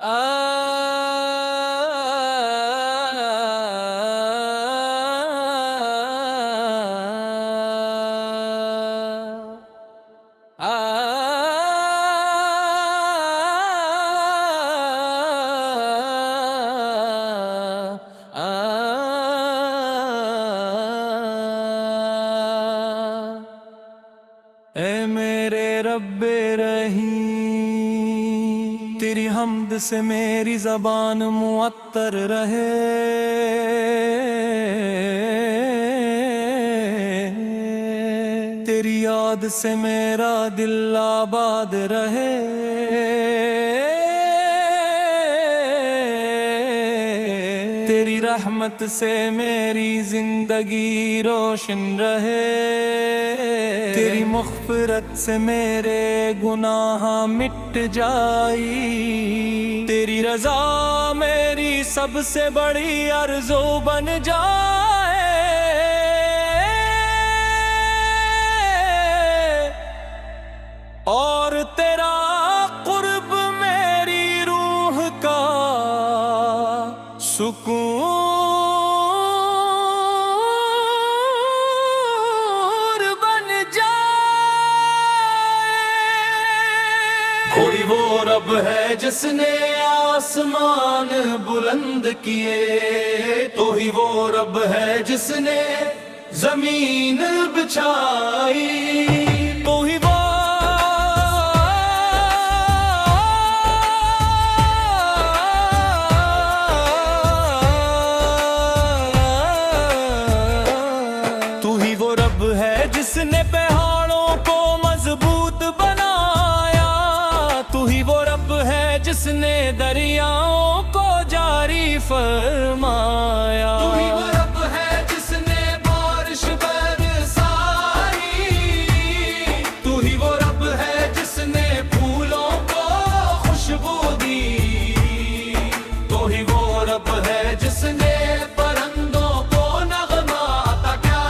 اے میرے رب رحیم، تیری حمد سے میری زبان معطر رہے، تیری یاد سے میرا دل آباد رہے، تیری رحمت سے میری زندگی روشن رہے، تیری مغفرت سے میرے گناہ مٹ جائی، تیری رضا میری سب سے بڑی آرزو بن جائے، اور تیرا قرب میری روح کا سکون کوئی وہ رب ہے جس نے آسمان بلند کیے، تو ہی وہ رب ہے جس نے زمین بچھائی، تو ہی وہ رب ہے جس نے پہاڑوں کو مضبوط بنایا، تو ہی وہ رب ہے جس نے دریاؤں کو جاری فرمایا، تو ہی وہ رب ہے جس نے بارش برسائی، تو ہی وہ رب ہے جس نے پھولوں کو خوشبو دی، تو ہی وہ رب ہے جس نے پرندوں کو نغمہ عطا کیا،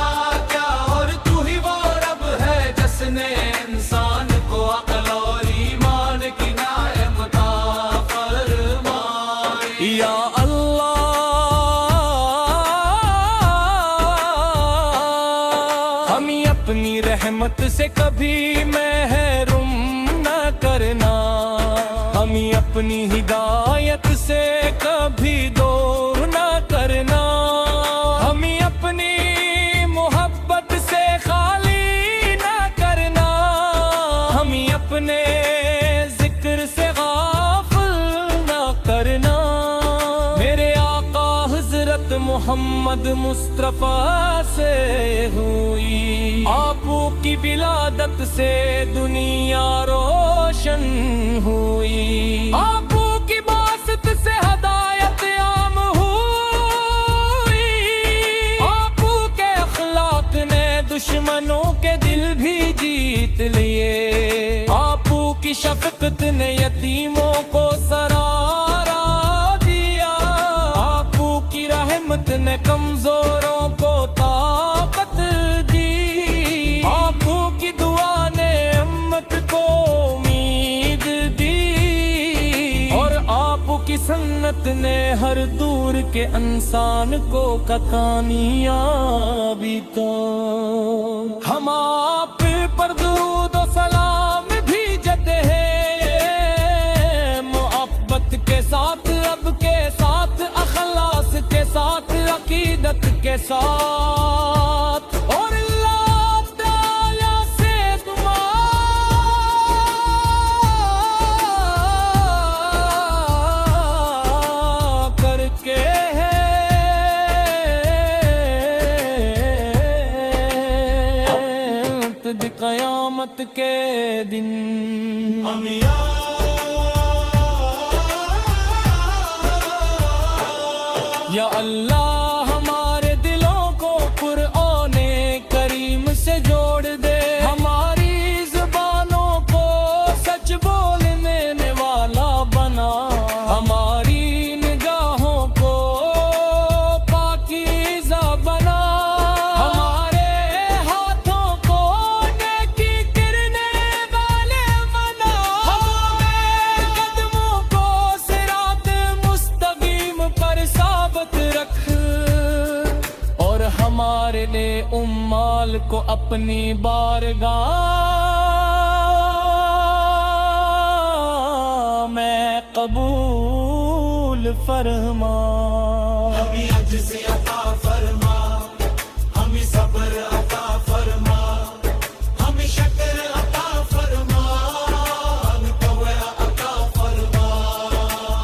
اور تو ہی وہ رب ہے جس نے انسان کو عقل اور ایمان کی نعمت عطا فرمائی۔ یا اللہ ہمیں اپنی رحمت سے کبھی محروم نہ کرنا، ہمیں اپنی ہدایت سے کبھی دور نہ کرنا، ہمیں اپنی محبت سے خالی نہ کرنا، ہمیں اپنے ذکر سے غافل نہ کرنا۔ میرے آقا حضرت محمد مصطفیٰ سے ہوئی آپو کی ولادت سے دنیا روشن ہوئی، آپو کی باسط سے ہدایت عام ہوئی، آپو کے اخلاق نے دشمنوں کے دل بھی جیت لیے، آپو کی شفقت نے یتیموں کو سرارا دیا، آپو کی رحمت نے کمزوروں کو طاقت دی، آپو کی دعا نے امت کو امید دی، اور آپو کی سنت نے ہر دور کے انسان کو کامیابی تو ہم آپ پر درود و سلام بھیجتے ہیں، محبت کے ساتھ رب کے ساتھ اخلاص کے ساتھ عقیدت کے ساتھ، اور اللہ تعالی سے دعا کر کے قیامت کے دن یا اللہ ہمارے دلوں کو قرآن کریم سے جوڑ دے، ہماری زبانوں کو سچ بولنے والا بنا، ہماری نگاہوں کو پاکیزہ بنا، ہمارے ہاتھوں کو نیکی کرنے والے بنا، ہمارے قدموں کو صراط ہمارے لے امال کو اپنی بارگاہ میں قبول فرما. ہمیں عجز عطا فرما، ہمیں صبر عطا فرما، ہمیں شکر عطا فرما، ہمیں توبہ عطا فرما،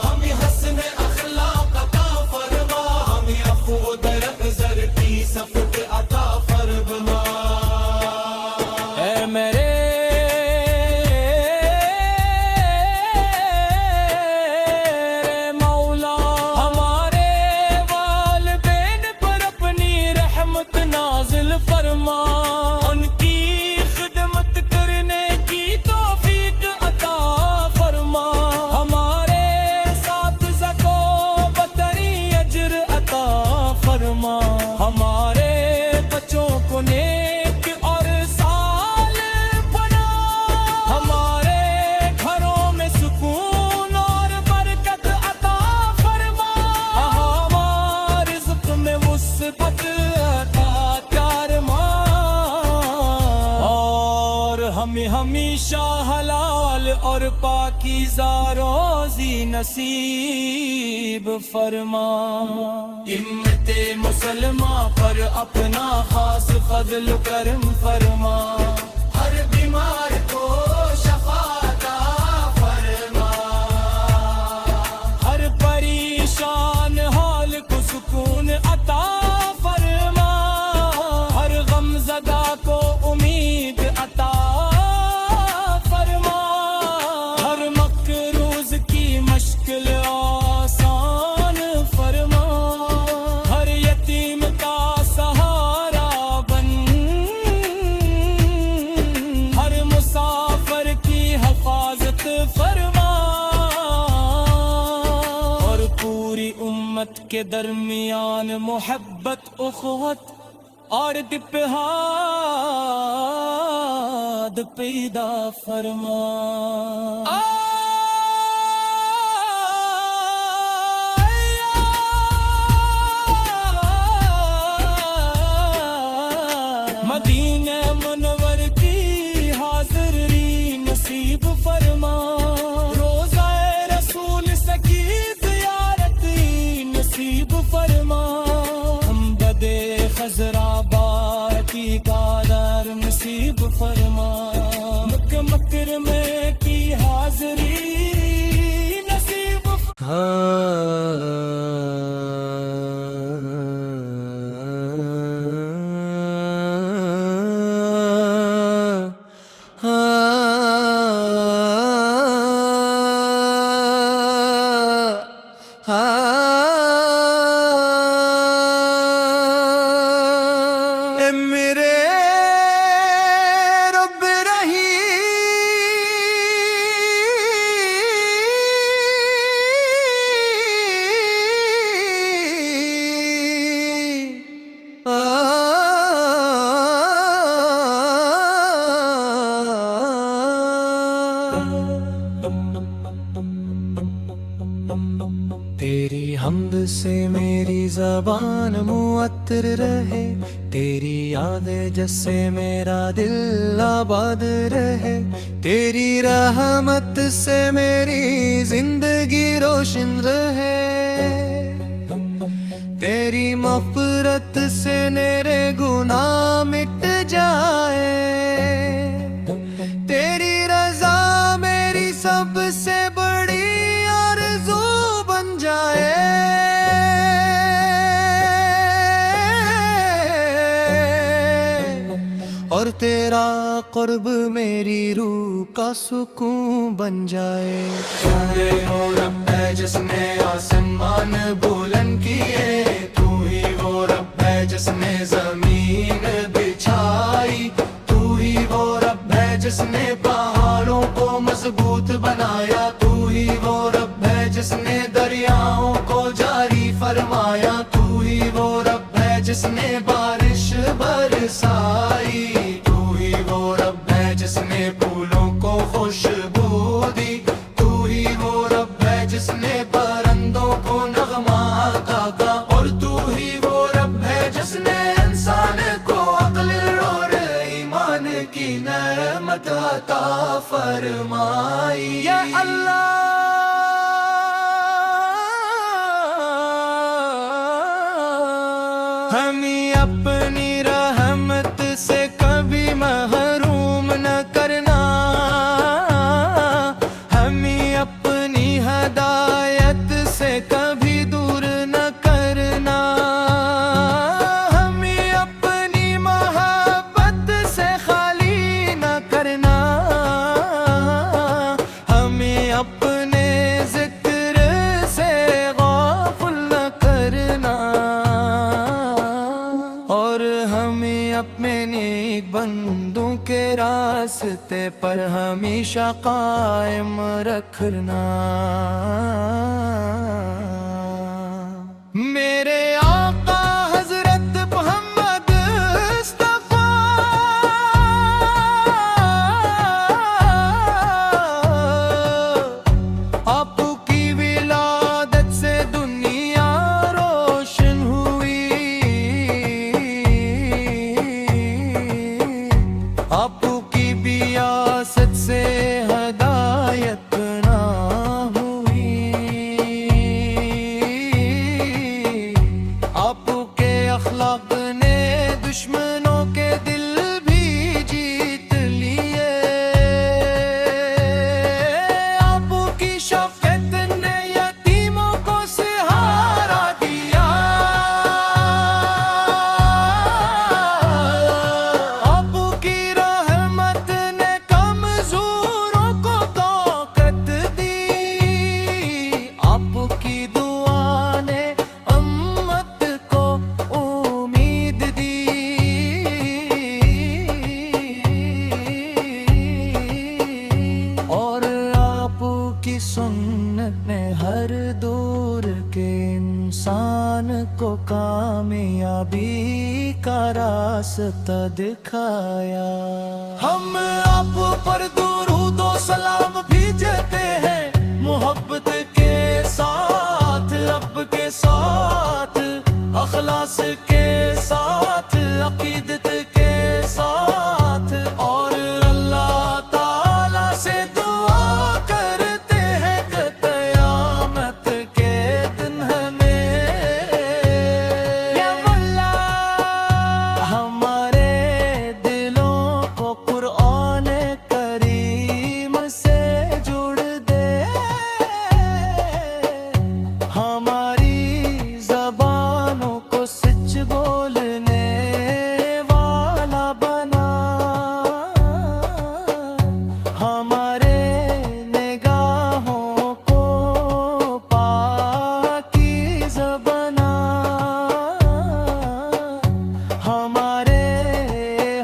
ہمیں حسن اخلاق عطا فرما، ہمیں عفو و درگزر کی صفت عطا فرما. اے میرے مولا، ہمارے والدین پر اپنی رحمت نازل فرما. ان کی خدمت کرنے کی توفیق عطا فرما. ہمارے اساتذہ کو بہتری اجر عطا فرما. ہمارے بچوں کو نیک اور صالح بنا. ہمارے گھروں میں سکون اور برکت عطا فرما. ہمارے رزق میں وسعت عطا فرما. اور ہمیں ہمیشہ حلال اور پاکیزہ روزی نصیب فرما. امت مسلمہ پر اپنا خاص فضل کرم فرما. ہر بیمار کو شفا عطا فرما، ہر پریشان حال کو سکون عطا فرما. ہر غم زدہ کو امید عطا فرما. ہر مقروض کی مشکل آسان فرما. ہر یتیم کا سہارا بن. ہر مسافر کی حفاظت فرما. اور پوری امت کے درمیان محبت، اخوت اور اتحاد پیدا فرما. مدینہ منور کی حاضری نصیب فرما. روضہ رسول سکی زیارت نصیب فرما. ہم بدے خضرآباد کی قادر نصیب فرما. مکہ مکرمہ کی حاضری نصیب اے میرے رب تیری حمد سے میری زبان معطر رہے، تیری یاد جس سے میرا دل آباد رہے، تیری رحمت سے میری زندگی روشن رہے، تیری مغفرت سے میرے گناہ مٹ جائے، تیری رضا میری سب سے بڑی آرزو بن جائے، اور تیرا قرب میری روح کا سکون بن جائے۔ تو ہو رب ہے جس نے آسمان بلند کیے، تو ہی وہ رب ہے جس نے زمین بچھائی، تو ہی وہ رب ہے جس نے پہاڑوں کو مضبوط بنایا، تو ہی وہ رب ہے جس نے دریاؤں کو جاری فرمایا، تو ہی وہ رب ہے جس نے بارش برسائی، تو ہی وہ رب ہے جس نے پھولوں کو خوشبو دی، تو ہی وہ رب ہے جس نے پرندوں کو نغمہ عطا کیا، اور تو ہی وہ رب ہے جس نے انسان فرمائی یا اللہ ہمیں اپنی رحمت سے کبھی محروم نہ کرنا ہمیں اپنی ہدایت سے کبھی دور نہ کرنا ہمیں اپنی محبت سے خالی نہ کرنا ہمیں اپنے ذکر سے غافل نہ کرنا اور ہمیں اپنے نیک بندوں کے راستے پر ہمیشہ قائم رکھنا میرے آقا حضرت محمد مصطفیٰ آپ کی ولادت سے دنیا روشن ہوئی آپ کی بیاست سے ہدایت نہ ہوئی آپ کے اخلاق نے دشمنوں کے دل بھی جیت لیے آپ کی شفقت نے یتیموں کو سہارا دیا آپ کی رحمت نے کمزوروں کو طاقت دی آپ کی دعا نے امت کو امید دی اور آپ کی سنت نے ہر دور کے انسان کو کامیابی کا راستہ دکھایا ہم آپ پر درود و سلام بھیجتے ہیں محبت کے ساتھ رب کے ساتھ اخلاص کے ساتھ عقیدت کے ساتھ اور اللہ تعالی سے دعا کرتے ہیں کہ قیامت کے دن ہمیں یا مولا ہمارے دلوں کو قرآن کریم سے جوڑ دے ہماری زبانوں کو سچ بولنے والا بنا ہمارے نگاہوں کو پاکیزہ بنا ہمارے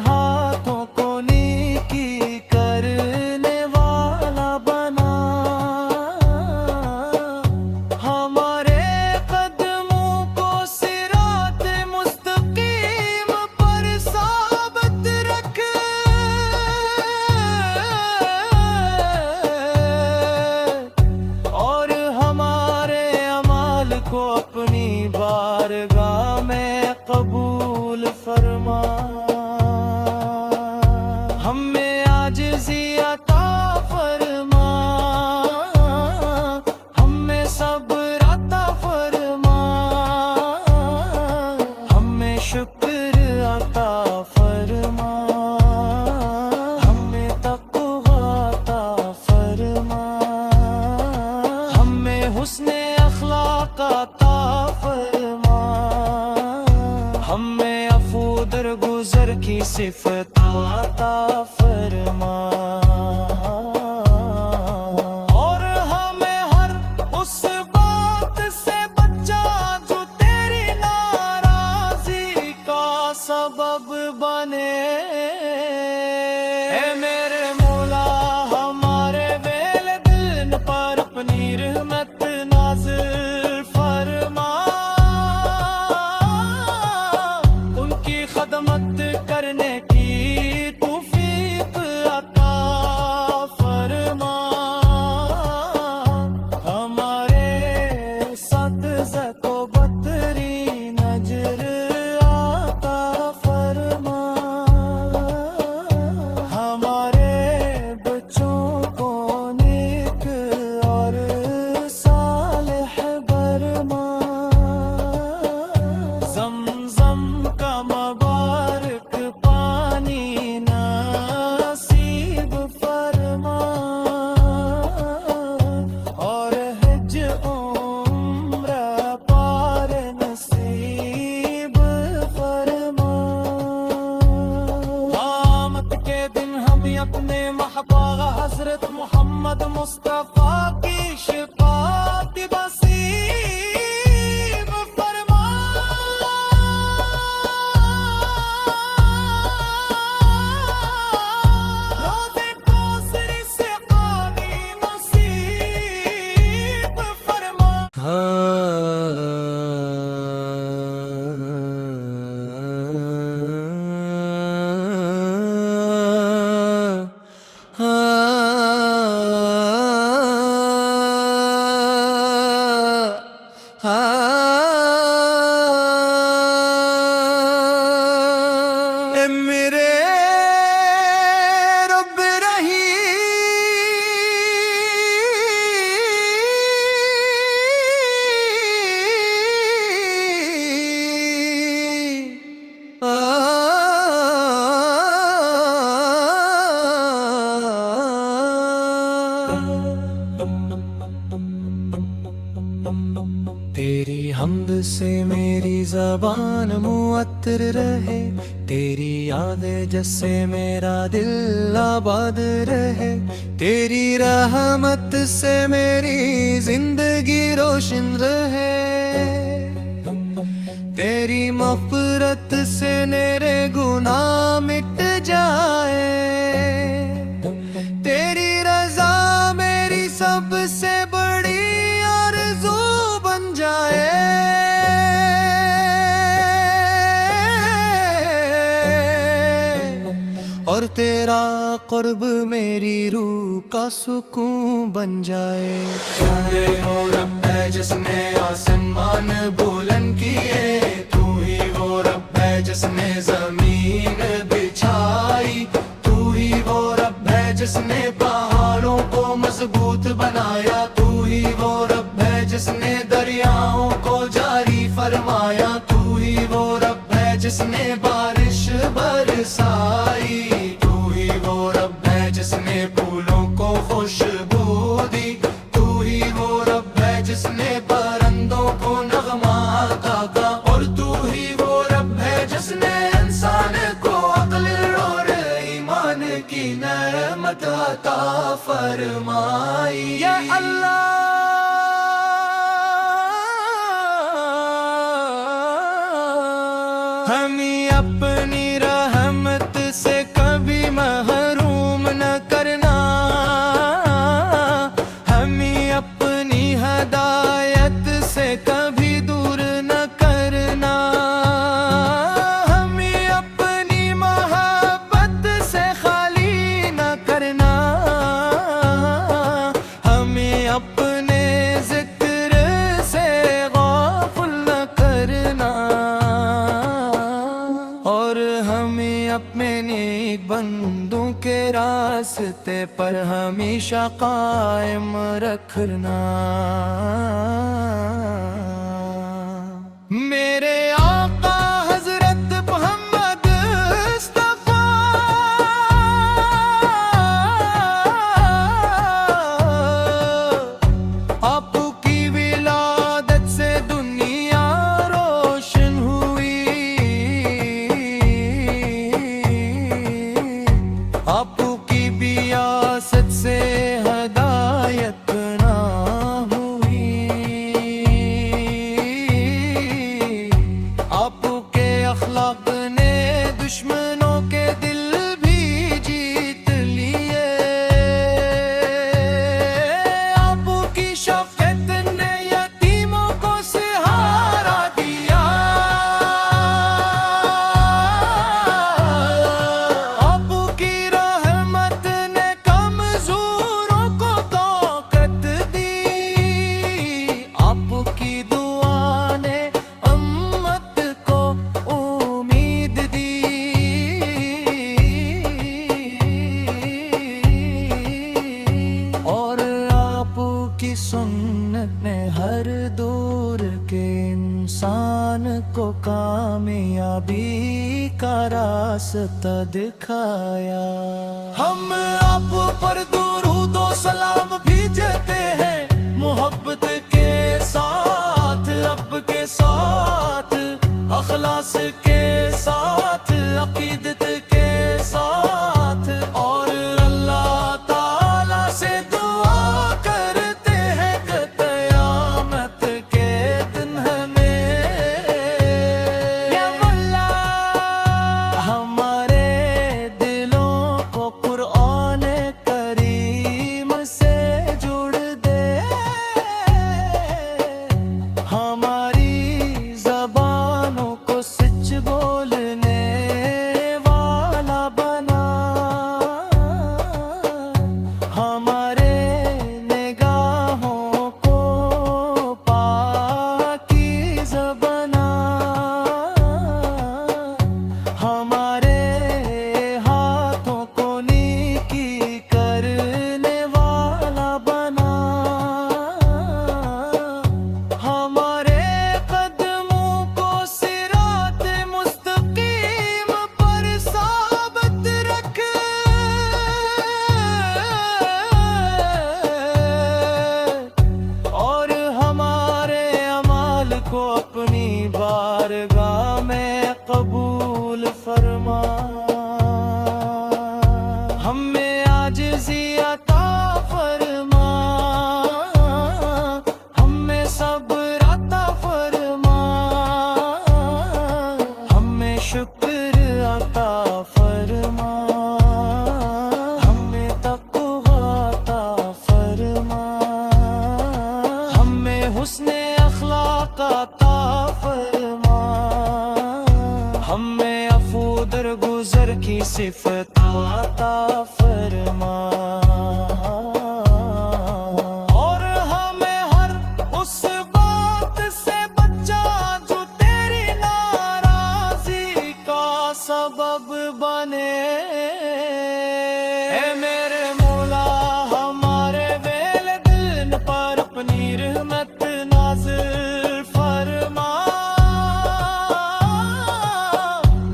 ہاتھوں کو نیکی کرنے والا بنا ہمارے قدموں کو صراط مستقیم پر ثابت رکھ اور ہمارے اعمال کو اپنی بارگاہ میں قبول فرما ہمیں عاجزی عطا فرما ہمیں صبر عطا فرما ہمیں شکر عطا فرما ہمیں تقوی عطا فرما ہمیں حسن اخلاق عطا فرما ہمیں عفو درگزر کی صفت عطا فرما اور ہمیں ہر اس بات سے بچا جو تیری ناراضی کا سبب بنے اے میرے مولا ہمارے والدین پر اپنی رحمت نازل فرما ان کی خدمت کرنے کی توفیق عطا اے میرے رب تیری حمد سے میری زبان معطر رہے، تیری یادیں جس سے میرا دل آباد رہے، تیری رحمت سے میری زندگی روشن رہے، تیری مغفرت سے میرے گناہ مٹ جائے، تیری رضا میری سب سے بڑی آرزو بن جائے، اور تیرا قرب میری روح کا سکون بن جائے۔ اے وہ رب ہے جس نے آسمان بلند کیے، تو ہی وہ رب ہے جس نے زمین بچھائی، تو ہی وہ رب ہے جس نے پہاڑوں کو مضبوط بنایا، تو ہی وہ رب ہے جس نے دریاؤں کو جاری فرمایا، تو ہی وہ رب ہے جس نے بارش برسائی، تو ہی وہ رب ہے جس نے پھولوں کو خوشبو دی، تو ہی وہ رب ہے جس نے پرندوں کو نغمہ عطا کا، اور تو ہی وہ رب ہے جس نے انسان کو عقل اور ایمان کی نعمت عطا فرمائی۔ یا اللہ ہمیں اپنی رحمت سے کبھی محروم نہ کرنا، ہمیں اپنی ہدایت سے کبھی دور نہ کرنا، ہمیں اپنی محبت سے خالی نہ کرنا، ہمیں اپنے ذکر سے غافل نہ کرنا، اور ہمیں اپنے نیک بندوں کے راستے پر ہمیشہ قائم رکھنا۔ میرے آقا حضرت محمد مصطفیٰ آپ کی ولادت سے دنیا روشن ہوئی، آپ کی بیاست سے ہدایت نہ ہوئی، آپ کے اخلاق نے دشمنوں کے دل بھی جیت لیے، آپ کی شفقت نے یتیموں کو سہارا دیا، آپ کی رحمت نے کمزوروں کو طاقت دی، آپ کی دعا نے امت کو امید دی، اور آپ کی سنت نے ہر دور کے انسان کو کامیابی کا راستہ دکھایا۔ ہم آپ پر درود و سلام بھیجتے ہیں، محبت کے ساتھ، رب کے ساتھ، اخلاص کے ساتھ، عقیدت کے ساتھ، اور اللہ تعالی سے دعا کرتے ہیں کہ قیامت کے دن ہمیں یا مولا ہمارے دلوں کو قرآن کریم سے جوڑ دے، حسن اخلاق عطا فرما، ہمیں عفو درگزر کی صفت عطا فرما، اور ہمیں ہر اس بات سے بچا جو تیری ناراضی کا سبب بنے۔ اے میرے مولا ہمارے والدین پر اپنی رحمت نازل فرما،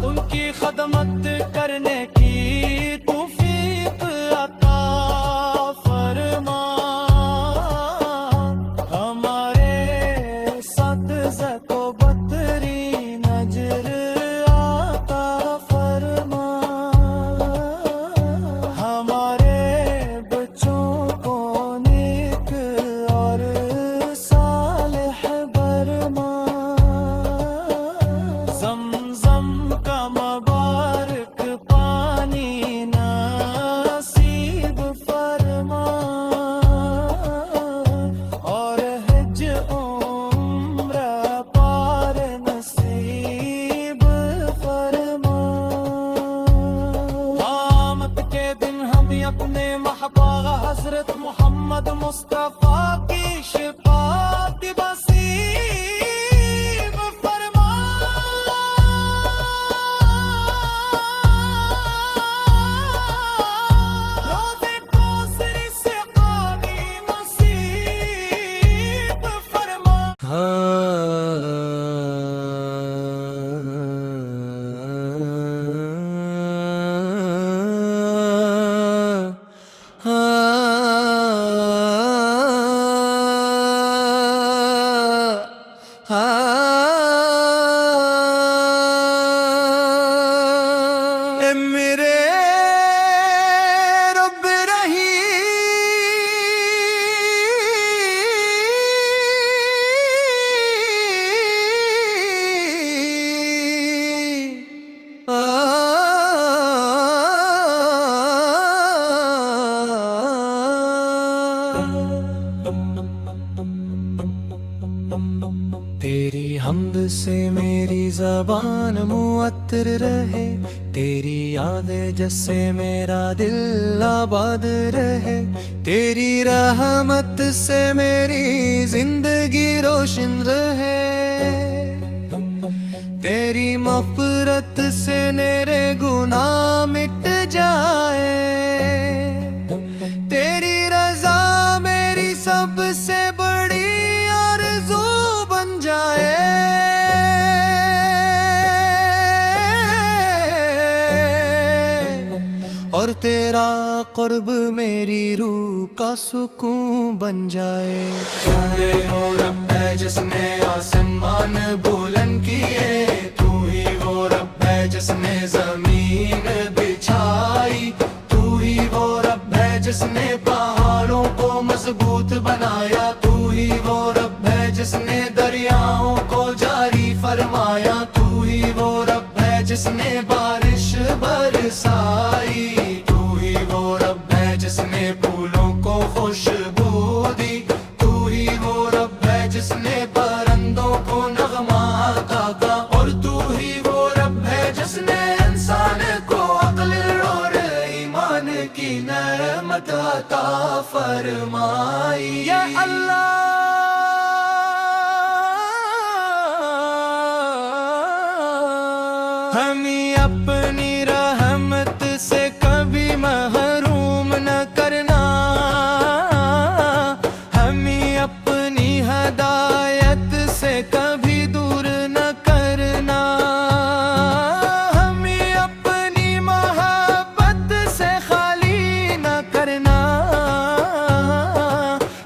ان کی خدمت کرنے کی توفیق عطا فرما، ہمارے ساتھ زکو بہترین اجر عطا فرما، ہمارے بچوں کو نیک اور صالح برما، زمزم کا مبارک پانی نصیب فرما، اور حج عمرہ پار نصیب فرما۔ قیامت کے دن ہم اپنے محبوب حضرت محمد مصطفیٰ کی شفاعت نصیب فرما، روزے کوثر سے پانی نصیب فرما۔ اے میرے رب تیری حمد سے میری زبان معطر رہے، تیری یاد جیسے میرا دل آباد رہے، تیری رحمت سے میری زندگی روشن رہے، تیری مغفرت سے میرے گناہ مٹ جائے، تیری رضا میری سب سے بڑی آرزو بن جائے، اور تیرا قرب میری روح کا سکون بن جائے۔ اے وہ رب ہے جس نے آسمان بلند کیے، تو ہی وہ رب ہے جس نے زمین بچھائی، تو ہی وہ رب ہے جس نے پہاڑوں کو مضبوط بنایا، تو ہی وہ رب ہے جس نے دریاؤں کو جاری فرمایا، تو ہی وہ رب ہے جس نے بارش برسائی، تو ہی وہ رب ہے جس نے پھولوں کو خوشبو دی، تو ہی وہ رب ہے جس نے پرندوں کو نغمہ عطا کا، اور تو ہی وہ رب ہے جس نے انسان کو عقل اور ایمان کی نعمت عطا فرمائی۔ یا اللہ ہمیں اپنی رحمت سے کبھی محروم نہ کرنا، ہمیں اپنی ہدایت سے کبھی دور نہ کرنا، ہمیں اپنی محبت سے خالی نہ کرنا،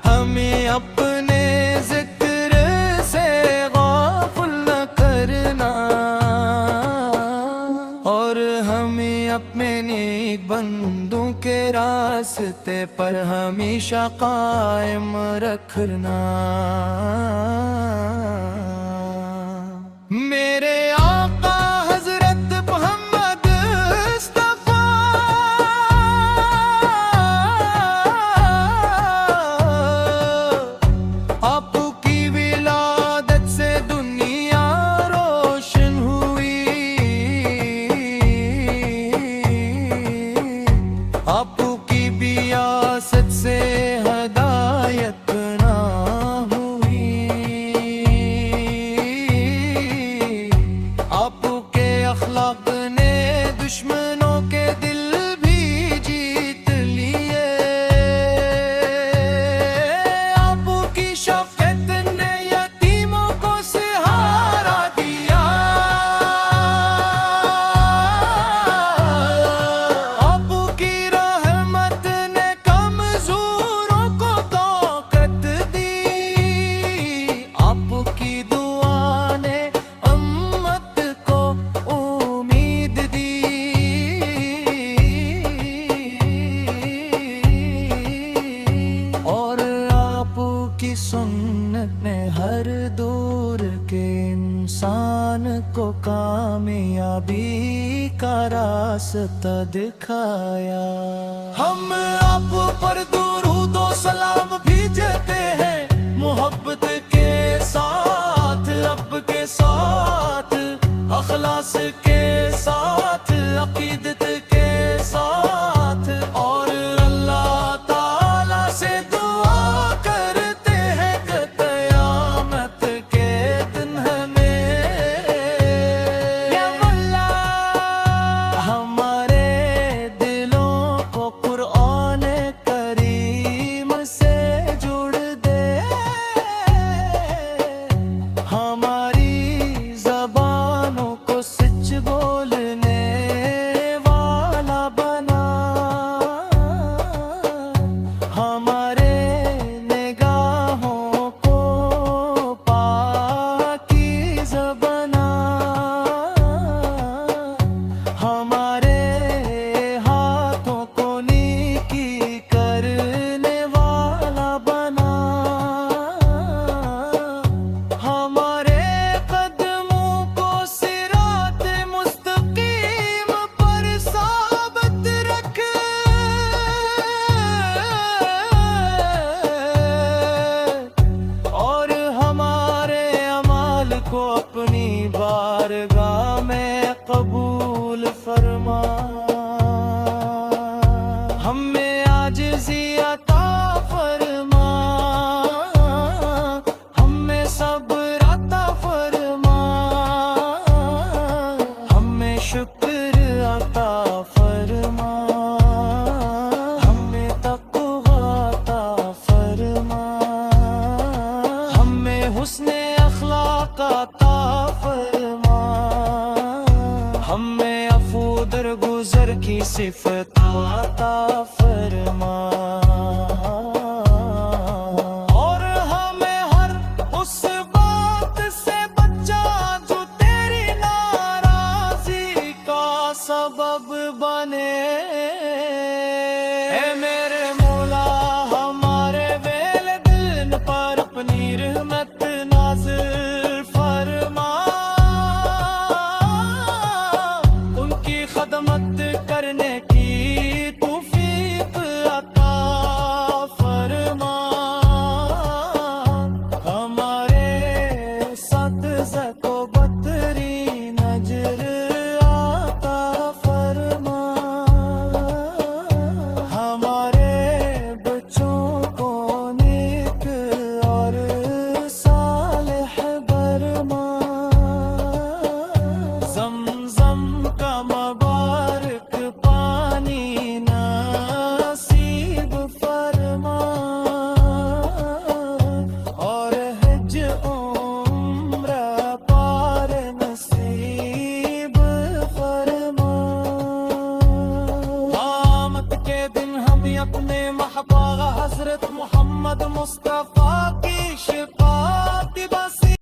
ہمیں اپنے ذکر سے غافل نہ کرنا، اور ہمیں اپنے نیک بندوں کے راستے پر ہمیشہ قائم رکھنا۔ میرے آقا حضرت محمد مصطفیٰ آپ کی ہر دور کے انسان کو کامیابی کا راستہ دکھایا. ہم آپ پر درود و سلام بھیجتے ہیں محبت کے ساتھ، رب کے ساتھ، اخلاص کے ساتھ، عقیدت کے ساتھ، اور اللہ تعالی سے دعا کرتے ہیں کہ قیامت کے دن ہمیں یا مولا ہمارے دلوں کو قرآن کریم سے جوڑ دے، ہماری زبانوں کو سچ بولنے والا بنا، ہمارے نگاہوں کو پاکیزہ بنا، ہمارے ہاتھوں کو نیکی کرنے والا بنا، ہمارے قدموں کو صراط مستقیم پر ثابت رکھ، اور ہمارے اعمال کو اپنی بارگاہ میں قبول فرما، ہمیں عاجزی عطا فرما، ہمیں صبر عطا فرما، ہمیں شکر عطا فرما، ہمیں تقوی عطا فرما، ہمیں حسن اخلاق عطا فرما، ہمیں عفو درگزر کی صفت عطا فرما، اور ہمیں ہر اس بات سے بچا جو تیری ناراضی کا سبب بنے. اے میرے مولا ہمارے والدین پر اپنی رحمت نازل فرما، ان کی خدمت کرنے کی توفیق عطا فرما، ہمارے اساتذہ کو بہترین اجر عطا فرما، ہمارے بچوں کو نیک اور صالح برما، زمزم کا مبارک پانی نصیب فرما، اور حج عمرہ پار نصیب فرما. قیامت کے دن ہم اپنے محبوب حضرت محمد مصطفیٰ